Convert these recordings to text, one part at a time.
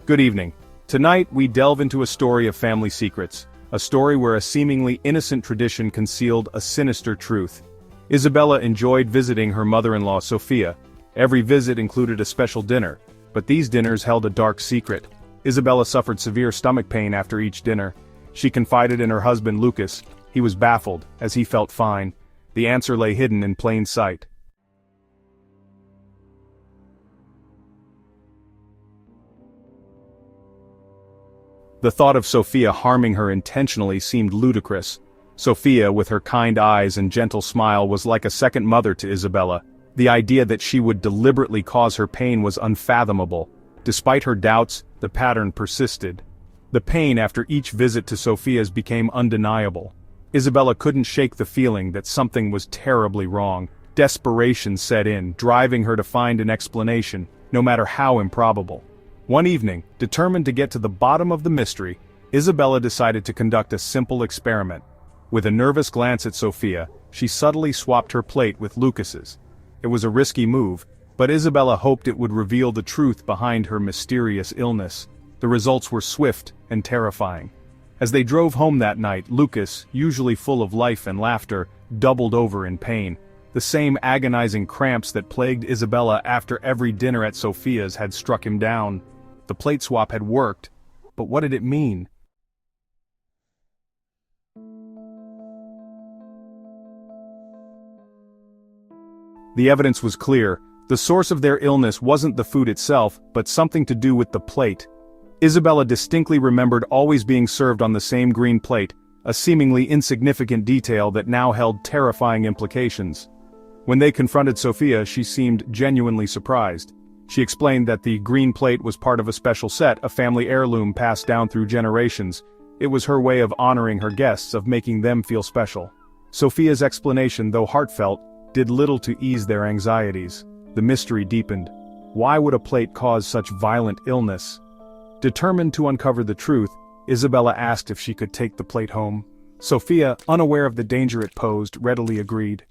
Good evening. Tonight we delve into a story of family secrets, a story where a seemingly innocent tradition concealed a sinister truth. Isabella enjoyed visiting her mother-in-law Sophia. Every visit included a special dinner, but these dinners held a dark secret. Isabella suffered severe stomach pain after each dinner. She confided in her husband Lucas. He was baffled, as he felt fine. The answer lay hidden in plain sight. The thought of Sophia harming her intentionally seemed ludicrous. Sophia, with her kind eyes and gentle smile, was like a second mother to Isabella. The idea that she would deliberately cause her pain was unfathomable. Despite her doubts, the pattern persisted. The pain after each visit to Sophia's became undeniable. Isabella couldn't shake the feeling that something was terribly wrong. Desperation set in, driving her to find an explanation, no matter how improbable. One evening, determined to get to the bottom of the mystery, Isabella decided to conduct a simple experiment. With a nervous glance at Sophia, she subtly swapped her plate with Lucas's. It was a risky move, but Isabella hoped it would reveal the truth behind her mysterious illness. The results were swift and terrifying. As they drove home that night, Lucas, usually full of life and laughter, doubled over in pain. The same agonizing cramps that plagued Isabella after every dinner at Sophia's had struck him down. The plate swap had worked, but what did it mean? The evidence was clear. The source of their illness wasn't the food itself, but something to do with the plate. Isabella distinctly remembered always being served on the same green plate, a seemingly insignificant detail that now held terrifying implications. When they confronted Sophia, she seemed genuinely surprised. She explained that the green plate was part of a special set, a family heirloom passed down through generations. It was her way of honoring her guests, of making them feel special. Sophia's explanation, though heartfelt, did little to ease their anxieties. The mystery deepened. Why would a plate cause such violent illness? Determined to uncover the truth, Isabella asked if she could take the plate home. Sophia, unaware of the danger it posed, readily agreed.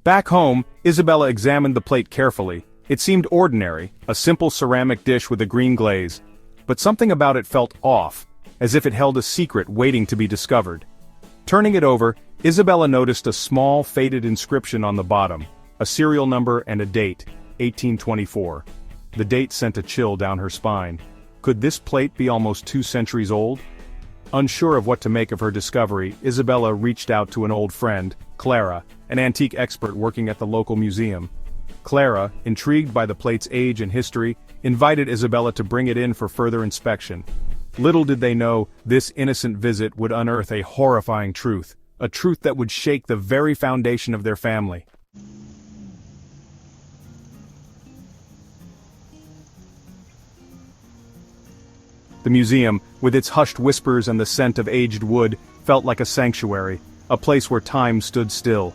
Back home, Isabella examined the plate carefully. It seemed ordinary, a simple ceramic dish with a green glaze. But something about it felt off, as if it held a secret waiting to be discovered. Turning it over, Isabella noticed a small, faded inscription on the bottom, a serial number and a date, 1824. The date sent a chill down her spine. Could this plate be almost 2 centuries old? Unsure of what to make of her discovery, Isabella reached out to an old friend, Clara, an antique expert working at the local museum. Clara, intrigued by the plate's age and history, invited Isabella to bring it in for further inspection. Little did they know, this innocent visit would unearth a horrifying truth, a truth that would shake the very foundation of their family. The museum, with its hushed whispers and the scent of aged wood, felt like a sanctuary, a place where time stood still.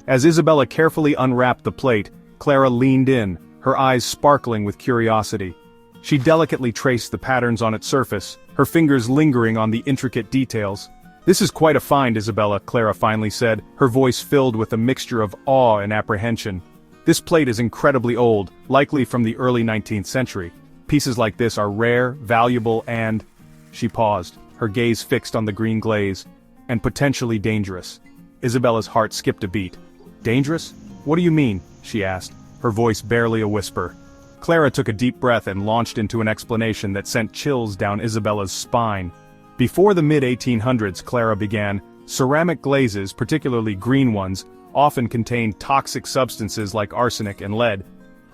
As Isabella carefully unwrapped the plate, Clara leaned in, her eyes sparkling with curiosity. She delicately traced the patterns on its surface, her fingers lingering on the intricate details. "This is quite a find, Isabella," Clara finally said, her voice filled with a mixture of awe and apprehension. "This plate is incredibly old, likely from the early 19th century. Pieces like this are rare, valuable, and—" She paused, her gaze fixed on the green glaze. "And potentially dangerous." Isabella's heart skipped a beat. "Dangerous? What do you mean?" she asked, her voice barely a whisper. Clara took a deep breath and launched into an explanation that sent chills down Isabella's spine. Before the mid-1800s, Clara began, ceramic glazes, particularly green ones, often contained toxic substances like arsenic and lead.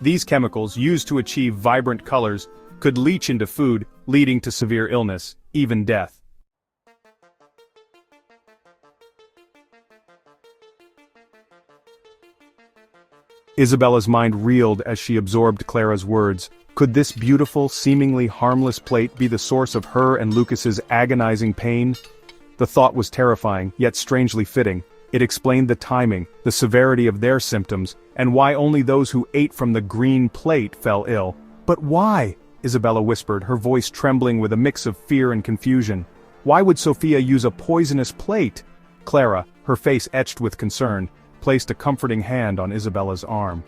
These chemicals, used to achieve vibrant colors, could leach into food, leading to severe illness, even death. Isabella's mind reeled as she absorbed Clara's words. Could this beautiful, seemingly harmless plate be the source of her and Lucas's agonizing pain? The thought was terrifying, yet strangely fitting. It explained the timing, the severity of their symptoms, and why only those who ate from the green plate fell ill. But why? Isabella whispered, her voice trembling with a mix of fear and confusion. Why would Sophia use a poisonous plate? Clara, her face etched with concern. placed a comforting hand on Isabella's arm.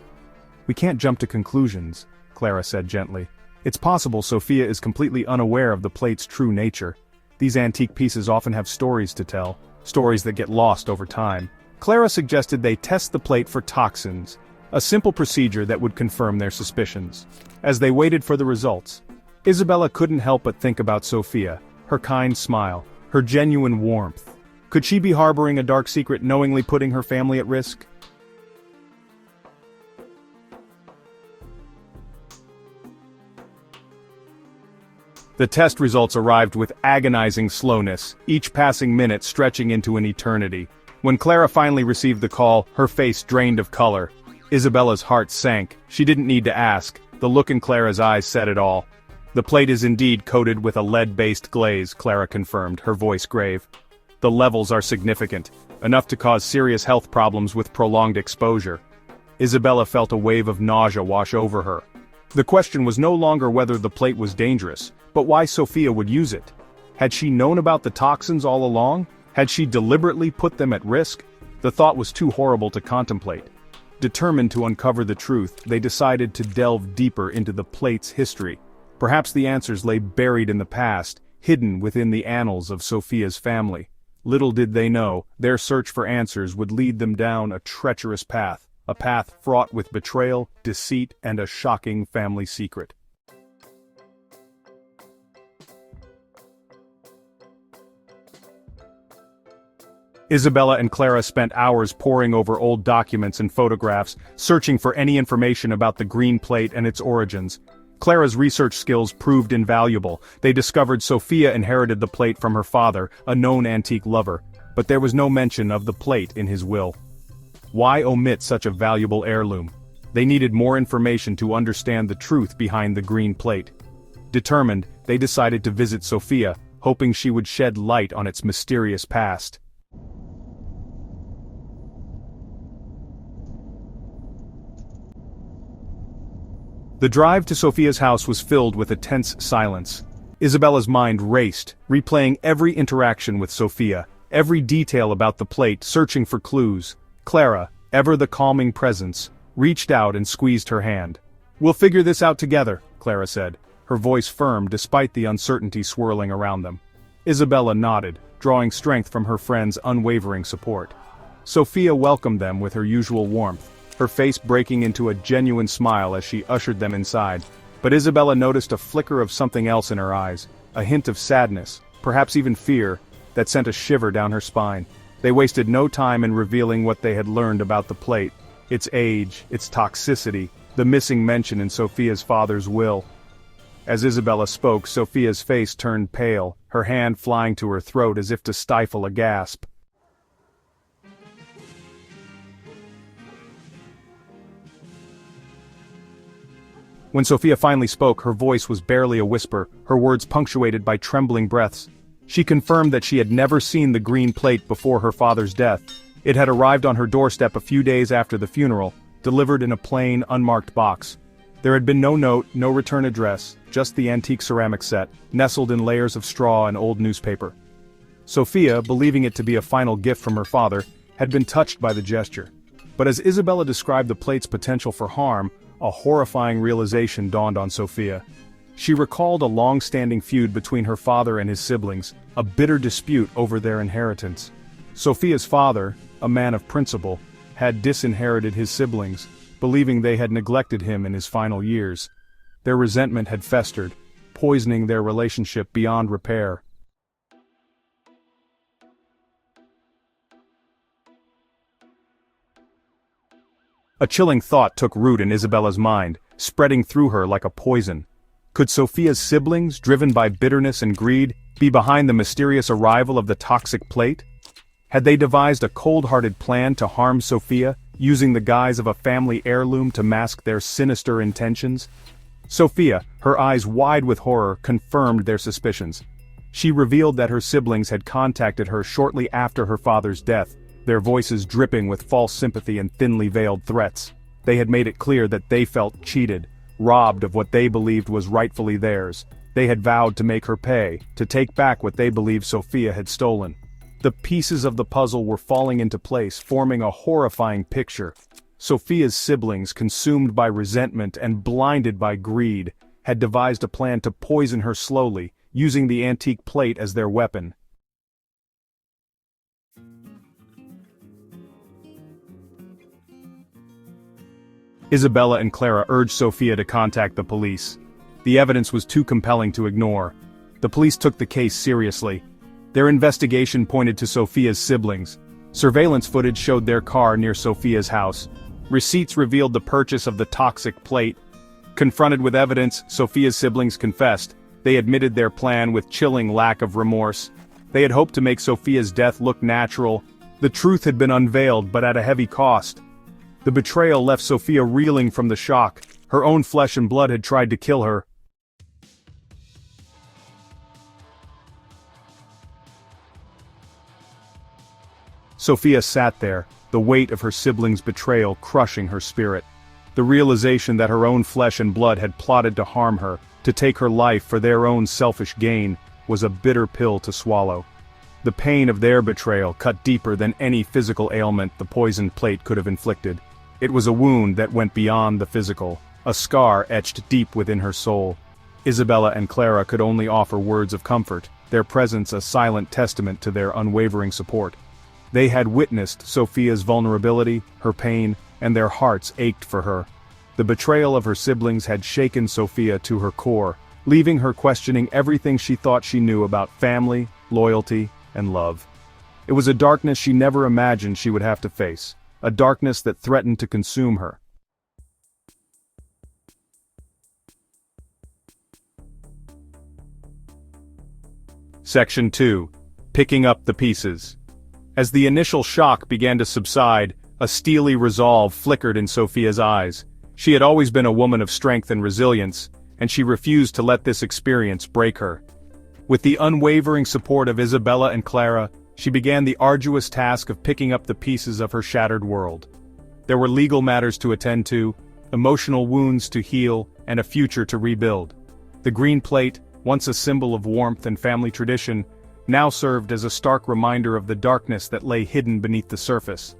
"We can't jump to conclusions," Clara said gently. "It's possible Sophia is completely unaware of the plate's true nature. These antique pieces often have stories to tell, stories that get lost over time." Clara suggested they test the plate for toxins, a simple procedure that would confirm their suspicions. As they waited for the results, Isabella couldn't help but think about Sophia, her kind smile, her genuine warmth. Could she be harboring a dark secret, knowingly putting her family at risk? The test results arrived with agonizing slowness, each passing minute stretching into an eternity. When Clara finally received the call, her face drained of color. Isabella's heart sank. She didn't need to ask. The look in Clara's eyes said it all. "The plate is indeed coated with a lead-based glaze," Clara confirmed, her voice grave. "The levels are significant, enough to cause serious health problems with prolonged exposure." Isabella felt a wave of nausea wash over her. The question was no longer whether the plate was dangerous, but why Sophia would use it. Had she known about the toxins all along? Had she deliberately put them at risk? The thought was too horrible to contemplate. Determined to uncover the truth, they decided to delve deeper into the plate's history. Perhaps the answers lay buried in the past, hidden within the annals of Sophia's family. Little did they know, their search for answers would lead them down a treacherous path, a path fraught with betrayal, deceit, and a shocking family secret. Isabella and Clara spent hours poring over old documents and photographs, searching for any information about the green plate and its origins. Clara's research skills proved invaluable. They discovered Sophia inherited the plate from her father, a known antique lover, but there was no mention of the plate in his will. Why omit such a valuable heirloom? They needed more information to understand the truth behind the green plate. Determined, they decided to visit Sophia, hoping she would shed light on its mysterious past. The drive to Sophia's house was filled with a tense silence. Isabella's mind raced, replaying every interaction with Sophia, every detail about the plate, searching for clues. Clara, ever the calming presence, reached out and squeezed her hand. "We'll figure this out together," Clara said, her voice firm despite the uncertainty swirling around them. Isabella nodded, drawing strength from her friend's unwavering support. Sophia welcomed them with her usual warmth, her face breaking into a genuine smile as she ushered them inside. But Isabella noticed a flicker of something else in her eyes, a hint of sadness, perhaps even fear, that sent a shiver down her spine. They wasted no time in revealing what they had learned about the plate, its age, its toxicity, the missing mention in Sophia's father's will. As Isabella spoke, Sophia's face turned pale, her hand flying to her throat as if to stifle a gasp. When Sophia finally spoke, her voice was barely a whisper, her words punctuated by trembling breaths. She confirmed that she had never seen the green plate before her father's death. It had arrived on her doorstep a few days after the funeral, delivered in a plain, unmarked box. There had been no note, no return address, just the antique ceramic set, nestled in layers of straw and old newspaper. Sophia, believing it to be a final gift from her father, had been touched by the gesture. But as Isabella described the plate's potential for harm, a horrifying realization dawned on Sophia. She recalled a long-standing feud between her father and his siblings, a bitter dispute over their inheritance. Sophia's father, a man of principle, had disinherited his siblings, believing they had neglected him in his final years. Their resentment had festered, poisoning their relationship beyond repair. A chilling thought took root in Isabella's mind, spreading through her like a poison. Could Sophia's siblings, driven by bitterness and greed, be behind the mysterious arrival of the toxic plate? Had they devised a cold-hearted plan to harm Sophia, using the guise of a family heirloom to mask their sinister intentions? Sophia, her eyes wide with horror, confirmed their suspicions. She revealed that her siblings had contacted her shortly after her father's death, their voices dripping with false sympathy and thinly veiled threats. They had made it clear that they felt cheated, robbed of what they believed was rightfully theirs. They had vowed to make her pay, to take back what they believed Sophia had stolen. The pieces of the puzzle were falling into place, forming a horrifying picture. Sophia's siblings, consumed by resentment and blinded by greed, had devised a plan to poison her slowly, using the antique plate as their weapon. Isabella and Clara urged Sophia to contact the police. The evidence was too compelling to ignore. The police took the case seriously. Their investigation pointed to Sophia's siblings. Surveillance footage showed their car near Sophia's house. Receipts revealed the purchase of the toxic plate. Confronted with evidence, Sophia's siblings confessed. They admitted their plan with chilling lack of remorse. They had hoped to make Sophia's death look natural. The truth had been unveiled, but at a heavy cost. The betrayal left Sophia reeling from the shock. Her own flesh and blood had tried to kill her. Sophia sat there, the weight of her siblings' betrayal crushing her spirit. The realization that her own flesh and blood had plotted to harm her, to take her life for their own selfish gain, was a bitter pill to swallow. The pain of their betrayal cut deeper than any physical ailment the poisoned plate could have inflicted. It was a wound that went beyond the physical, a scar etched deep within her soul. Isabella and Clara could only offer words of comfort, their presence a silent testament to their unwavering support. They had witnessed Sophia's vulnerability, her pain, and their hearts ached for her. The betrayal of her siblings had shaken Sophia to her core, leaving her questioning everything she thought she knew about family, loyalty, and love. It was a darkness she never imagined she would have to face, a darkness that threatened to consume her. Section 2. Picking up the pieces. As the initial shock began to subside, a steely resolve flickered in Sophia's eyes. She had always been a woman of strength and resilience, and she refused to let this experience break her. With the unwavering support of Isabella and Clara, she began the arduous task of picking up the pieces of her shattered world. There were legal matters to attend to, emotional wounds to heal, and a future to rebuild. The green plate, once a symbol of warmth and family tradition, now served as a stark reminder of the darkness that lay hidden beneath the surface.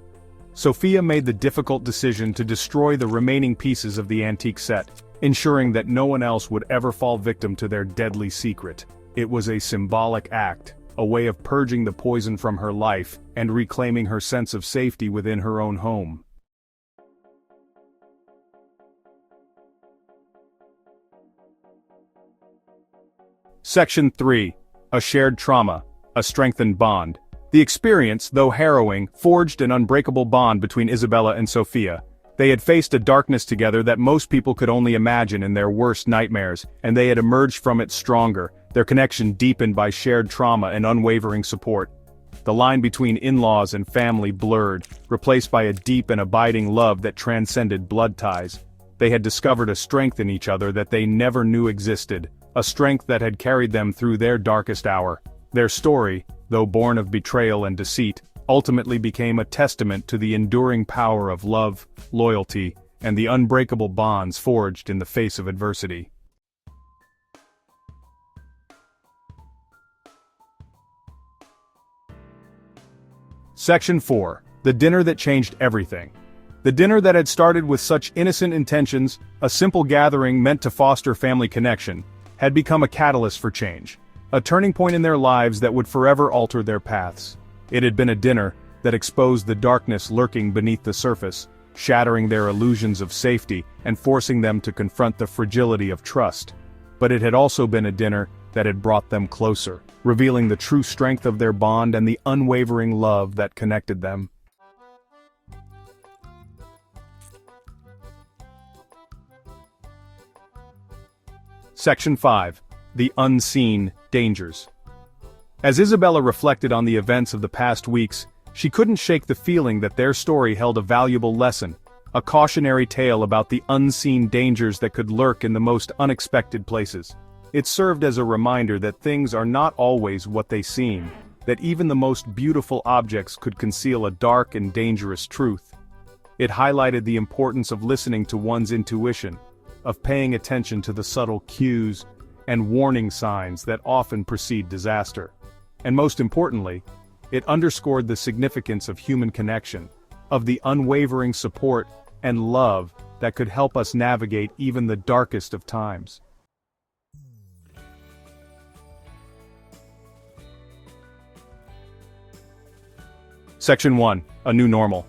Sophia made the difficult decision to destroy the remaining pieces of the antique set, ensuring that no one else would ever fall victim to their deadly secret. It was a symbolic act, a way of purging the poison from her life and reclaiming her sense of safety within her own home. Section 3. A shared trauma, a strengthened bond. The experience, though harrowing, forged an unbreakable bond between Isabella and Sophia. They had faced a darkness together that most people could only imagine in their worst nightmares, and they had emerged from it stronger, their connection deepened by shared trauma and unwavering support. The line between in-laws and family blurred, replaced by a deep and abiding love that transcended blood ties. They had discovered a strength in each other that they never knew existed, a strength that had carried them through their darkest hour. Their story, though born of betrayal and deceit, ultimately became a testament to the enduring power of love, loyalty, and the unbreakable bonds forged in the face of adversity. Section 4. The dinner that changed everything. The dinner that had started with such innocent intentions, a simple gathering meant to foster family connection, had become a catalyst for change, a turning point in their lives that would forever alter their paths. It had been a dinner that exposed the darkness lurking beneath the surface, shattering their illusions of safety and forcing them to confront the fragility of trust. But it had also been a dinner that had brought them closer, revealing the true strength of their bond and the unwavering love that connected them. Section 5. The unseen dangers. As Isabella reflected on the events of the past weeks, she couldn't shake the feeling that their story held a valuable lesson, a cautionary tale about the unseen dangers that could lurk in the most unexpected places. It served as a reminder that things are not always what they seem, that even the most beautiful objects could conceal a dark and dangerous truth. It highlighted the importance of listening to one's intuition, of paying attention to the subtle cues and warning signs that often precede disaster. And most importantly, It underscored the significance of human connection, of the unwavering support and love that could help us navigate even the darkest of times. Section 1. A New Normal.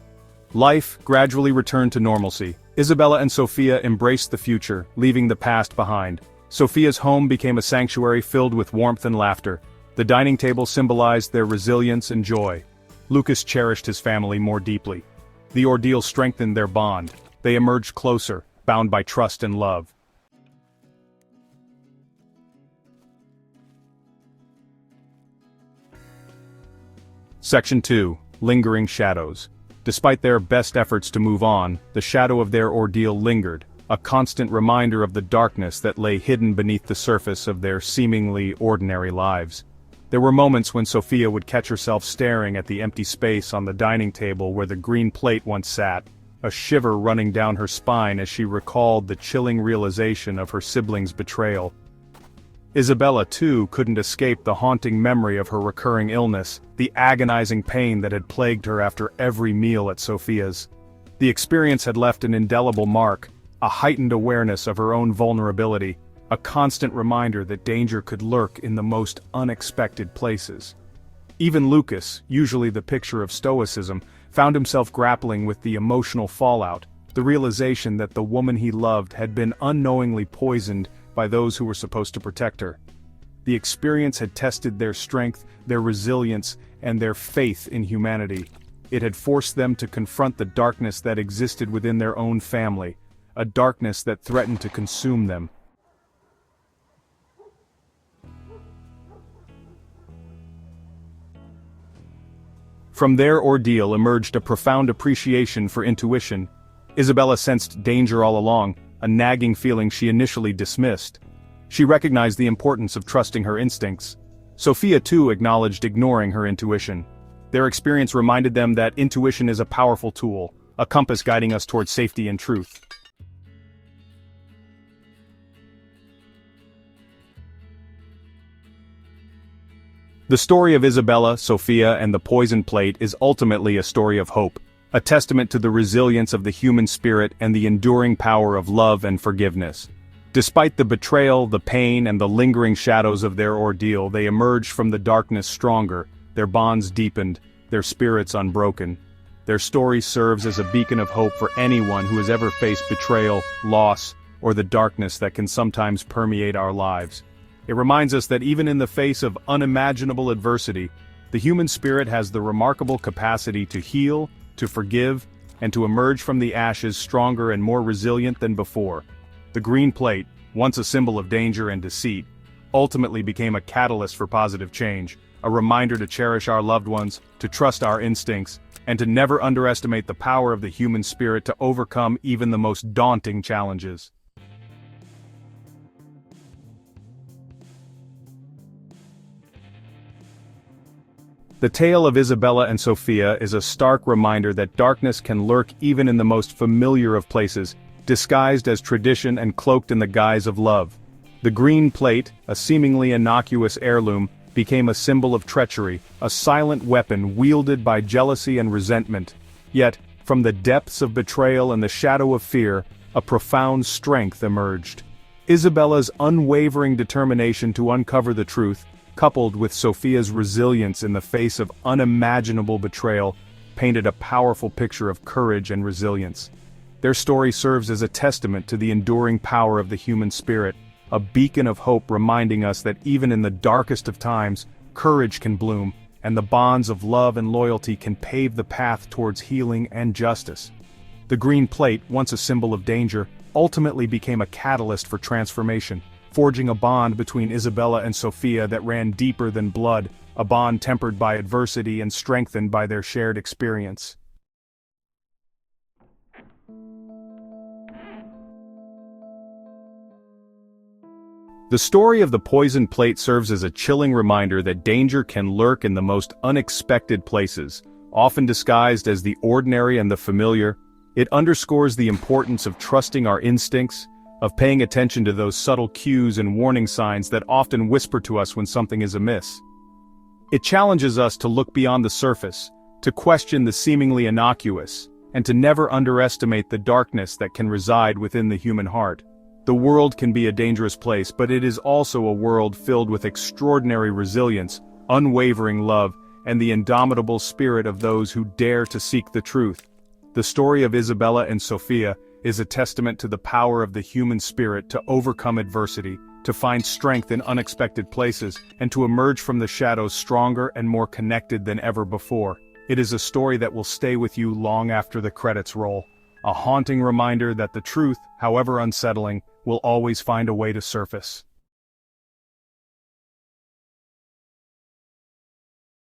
Life gradually returned to normalcy. Isabella and Sophia embraced the future, leaving the past behind. Sophia's home became a sanctuary filled with warmth and laughter. The dining table symbolized their resilience and joy. Lucas cherished his family more deeply. The ordeal strengthened their bond. They emerged closer, bound by trust and love. Section 2. Lingering Shadows. Despite their best efforts to move on, the shadow of their ordeal lingered, a constant reminder of the darkness that lay hidden beneath the surface of their seemingly ordinary lives. There were moments when Sophia would catch herself staring at the empty space on the dining table where the green plate once sat, a shiver running down her spine as she recalled the chilling realization of her siblings' betrayal. Isabella, too, couldn't escape the haunting memory of her recurring illness, the agonizing pain that had plagued her after every meal at Sophia's. The experience had left an indelible mark, a heightened awareness of her own vulnerability, a constant reminder that danger could lurk in the most unexpected places. Even Lucas, usually the picture of stoicism, found himself grappling with the emotional fallout, the realization that the woman he loved had been unknowingly poisoned by those who were supposed to protect her. The experience had tested their strength, their resilience, and their faith in humanity. It had forced them to confront the darkness that existed within their own family, a darkness that threatened to consume them. From their ordeal emerged a profound appreciation for intuition. Isabella sensed danger all along, a nagging feeling she initially dismissed. She recognized the importance of trusting her instincts. Sophia too acknowledged ignoring her intuition. Their experience reminded them that intuition is a powerful tool, a compass guiding us toward safety and truth. The story of Isabella, Sophia, and the poisoned plate is ultimately a story of hope, a testament to the resilience of the human spirit and the enduring power of love and forgiveness. Despite the betrayal, the pain, and the lingering shadows of their ordeal, they emerged from the darkness stronger, their bonds deepened, their spirits unbroken. Their story serves as a beacon of hope for anyone who has ever faced betrayal, loss, or the darkness that can sometimes permeate our lives. It reminds us that even in the face of unimaginable adversity, the human spirit has the remarkable capacity to heal, to forgive, and to emerge from the ashes stronger and more resilient than before. The green plate, once a symbol of danger and deceit, ultimately became a catalyst for positive change, a reminder to cherish our loved ones, to trust our instincts, and to never underestimate the power of the human spirit to overcome even the most daunting challenges. The tale of Isabella and Sophia is a stark reminder that darkness can lurk even in the most familiar of places, disguised as tradition and cloaked in the guise of love. The green plate, a seemingly innocuous heirloom, became a symbol of treachery, a silent weapon wielded by jealousy and resentment. Yet, from the depths of betrayal and the shadow of fear, a profound strength emerged. Isabella's unwavering determination to uncover the truth, coupled with Sophia's resilience in the face of unimaginable betrayal, painted a powerful picture of courage and resilience. Their story serves as a testament to the enduring power of the human spirit, a beacon of hope reminding us that even in the darkest of times, courage can bloom, and the bonds of love and loyalty can pave the path towards healing and justice. The green plate, once a symbol of danger, ultimately became a catalyst for transformation, forging a bond between Isabella and Sophia that ran deeper than blood, a bond tempered by adversity and strengthened by their shared experience. The story of the poisoned plate serves as a chilling reminder that danger can lurk in the most unexpected places, often disguised as the ordinary and the familiar. It underscores the importance of trusting our instincts, of paying attention to those subtle cues and warning signs that often whisper to us when something is amiss. It challenges us to look beyond the surface, to question the seemingly innocuous, and to never underestimate the darkness that can reside within the human heart. The world can be a dangerous place, but it is also a world filled with extraordinary resilience, unwavering love, and the indomitable spirit of those who dare to seek the truth. The story of Isabella and Sophia is a testament to the power of the human spirit to overcome adversity, to find strength in unexpected places, and to emerge from the shadows stronger and more connected than ever before. It is a story that will stay with you long after the credits roll. A haunting reminder that the truth, however unsettling, will always find a way to surface.